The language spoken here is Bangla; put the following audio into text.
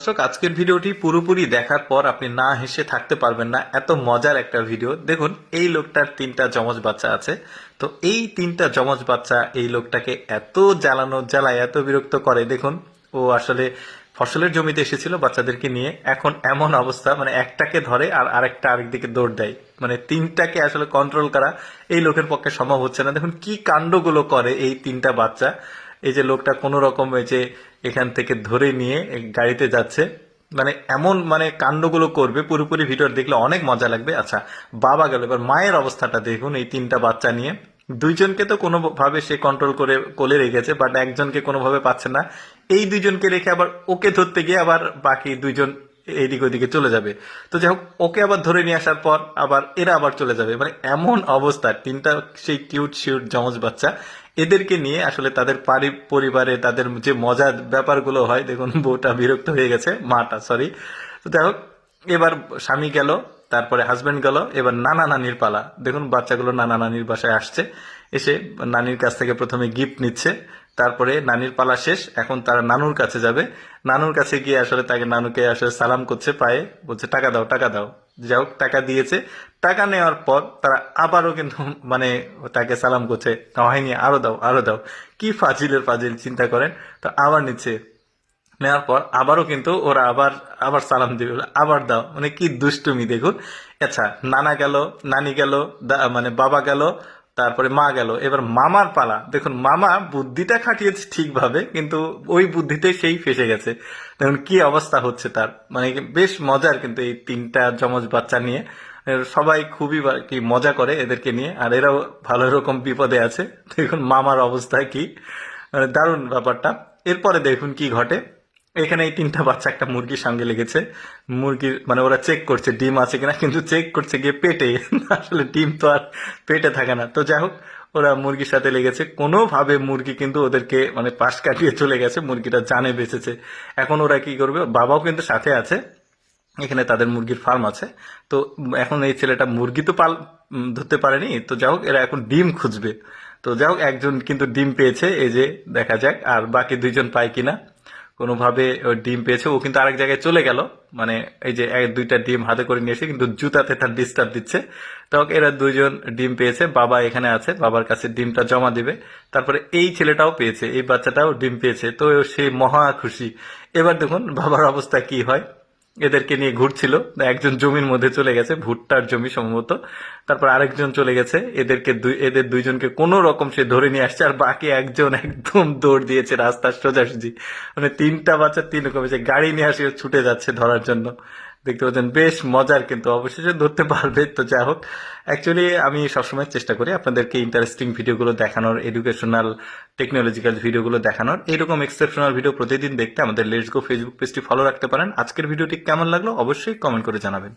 দর্শক, আজকের ভিডিওটি পুরোপুরি দেখার পর আপনি না হেসে থাকতে পারবেন না। এত মজার একটা ভিডিও। দেখুন, এই লোকটার 3টা যমজ বাচ্চা আছে। তো এই 3টা যমজ বাচ্চা এই লোকটাকে এত জ্বালায়, এত বিরক্ত করে। দেখুন, ও আসলে ফসলের জমিতে এসেছিল বাচ্চাদেরকে নিয়ে। এখন এমন অবস্থা, মানে একটাকে ধরে আর আরেকটা আরেকদিকে দৌড় দেয়। মানে 3টাকে আসলে কন্ট্রোল করা এই লোকের পক্ষে সম্ভব হচ্ছে না। দেখুন কি কাণ্ডগুলো করে এই 3টা বাচ্চা। এই যে লোকটা কোনো রকম এই যে এখান থেকে ধরে নিয়ে গাড়িতে যাচ্ছে, মানে এমন মানে কাণ্ডগুলো করবে। পুরোপুরি ভিডিও দেখলে অনেক মজা লাগবে। আচ্ছা, বাবা গেল, এবার মায়ের অবস্থাটা দেখুন। এই 3টা বাচ্চা নিয়ে দুইজনকে তো কোনোভাবে সে কন্ট্রোল করে কোলে রেখেছে, বাট একজনকে কোনোভাবে পাচ্ছে না। এই দুইজনকে রেখে আবার ওকে ধরতে গিয়ে আবার বাকি দুইজন এইদিকে ওইদিকে চলে যাবে। তো যাই হোক, ওকে আবার ধরে নিয়ে আসার পর আবার এরা আবার চলে যাবে। মানে এমন অবস্থা। 3টা সেই কিউট শিউট যমজ বাচ্চা, এদেরকে নিয়ে আসলে তাদের পরিবারে তাদের যে মজার ব্যাপারগুলো হয়। দেখুন, বউটা বিরক্ত হয়ে গেছে, মাটা সরি। তো যাই হোক, এবার স্বামী গেল, তারপরে হাজবেন্ড গেল, এবার নানা নানির পালা। দেখুন, বাচ্চাগুলো নানা নানির বাসায় আসছে, এসে নানির কাছ থেকে প্রথমে গিফট নিচ্ছে। তারপরে নানির পালা শেষ, এখন তারা নানুর কাছে যাবে। নানুর কাছে গিয়ে আসলে তাকে নানুকে আসলে সালাম করছে পায়ে, বলছে টাকা দাও টাকা দাও। যাই হোক, টাকা দিয়েছে। টাকা নেওয়ার পর তারা আবারও কিন্তু মানে তাকে সালাম করছে, হয়নি, আরো দাও আরো দাও। কি ফাজিলের ফাজিল, চিন্তা করেন। তো আবার নিচ্ছে, নেওয়ার পর আবারও কিন্তু ওরা আবার আবার সালাম দিবে, আবার দাও। মানে কি দুষ্টুমি দেখুন। আচ্ছা, নানা গেল, নানি গেল, মানে বাবা গেল, তারপরে মা গেল, এবার মামার পালা। দেখুন, মামা বুদ্ধিটা খাটিয়েছে ঠিকভাবে, কিন্তু ওই বুদ্ধিতে সেই ফেসে গেছে। দেখুন কি অবস্থা হচ্ছে তার। মানে বেশ মজার কিন্তু এই 3টা যমজ বাচ্চা নিয়ে। সবাই খুবই কি মজা করে এদেরকে নিয়ে, আর এরাও ভালো রকম বিপদে আছে। দেখুন মামার অবস্থা কি, মানে দারুণ ব্যাপারটা। এরপরে দেখুন কি ঘটে। এখানে এই 3টা বাচ্চা একটা মুরগির সঙ্গে লেগেছে। মুরগির মানে ওরা চেক করছে ডিম আছে কিনা, কিন্তু চেক করছে গিয়ে পেটে। আসলে ডিম তো আর পেটে থাকে না। তো যাই হোক, ওরা মুরগির সাথে লেগেছে। কোনোভাবে মুরগি কিন্তু ওদেরকে মানে পাশ কাটিয়ে চলে গেছে, মুরগিটা জানে বেঁচেছে। এখন ওরা কি করবে, বাবাও কিন্তু সাথে আছে। এখানে তাদের মুরগির ফার্ম আছে। তো এখন এই ছেলেটা মুরগি তো ধরতে পারেনি। তো যাই হোক, এরা এখন ডিম খুঁজবে। তো যাই হোক, একজন কিন্তু ডিম পেয়েছে, এই যে দেখা যাক আর বাকি দুইজন পায় কিনা। কোনোভাবে ও ডিম পেয়েছে, ও কিন্তু আরেক জায়গায় চলে গেল। মানে এই যে 2টা ডিম হাতে করে নিয়েছে, কিন্তু জুতাতে তার ডিস্টার্ব দিচ্ছে। তো এরা দুইজন ডিম পেয়েছে, বাবা এখানে আছে, বাবার কাছে ডিমটা জমা দিবে। তারপরে এই ছেলেটাও পেয়েছে, এই বাচ্চাটাও ডিম পেয়েছে। তো সে মহা খুশি। এবার দেখুন বাবার অবস্থা কি হয়। এদেরকে নিয়ে ঘুরছিল, একজন জমির মধ্যে চলে গেছে, ভুট্টার জমি সম্ভবত। তারপর আরেকজন চলে গেছে, এদের দুইজনকে কোন রকম সে ধরে নিয়ে আসছে, আর বাকি একজন একদম দৌড় দিয়েছে রাস্তার সোজাসুজি। মানে 3টা বাচ্চা 3 রকম এসে গাড়ি নিয়ে আসে ছুটে যাচ্ছে ধরার জন্য। দেখতে পাচ্ছেন বেশ মজার, কিন্তু অবশেষে ধরতে পারবে। তো যাই হোক, অ্যাকচুয়ালি আমি সবসময় চেষ্টা করি আপনাদেরকে ইন্টারেস্টিং ভিডিওগুলো দেখানোর, এডুকেশনাল টেকনোলজিক্যাল ভিডিওগুলো দেখানোর। এরকম এক্সেপশনাল ভিডিও প্রতিদিন দেখতে আমাদের লেটস গো ফেসবুক পেজটি ফলো রাখতে পারেন। আজকের ভিডিওটি কেমন লাগলো অবশ্যই কমেন্ট করে জানাবেন।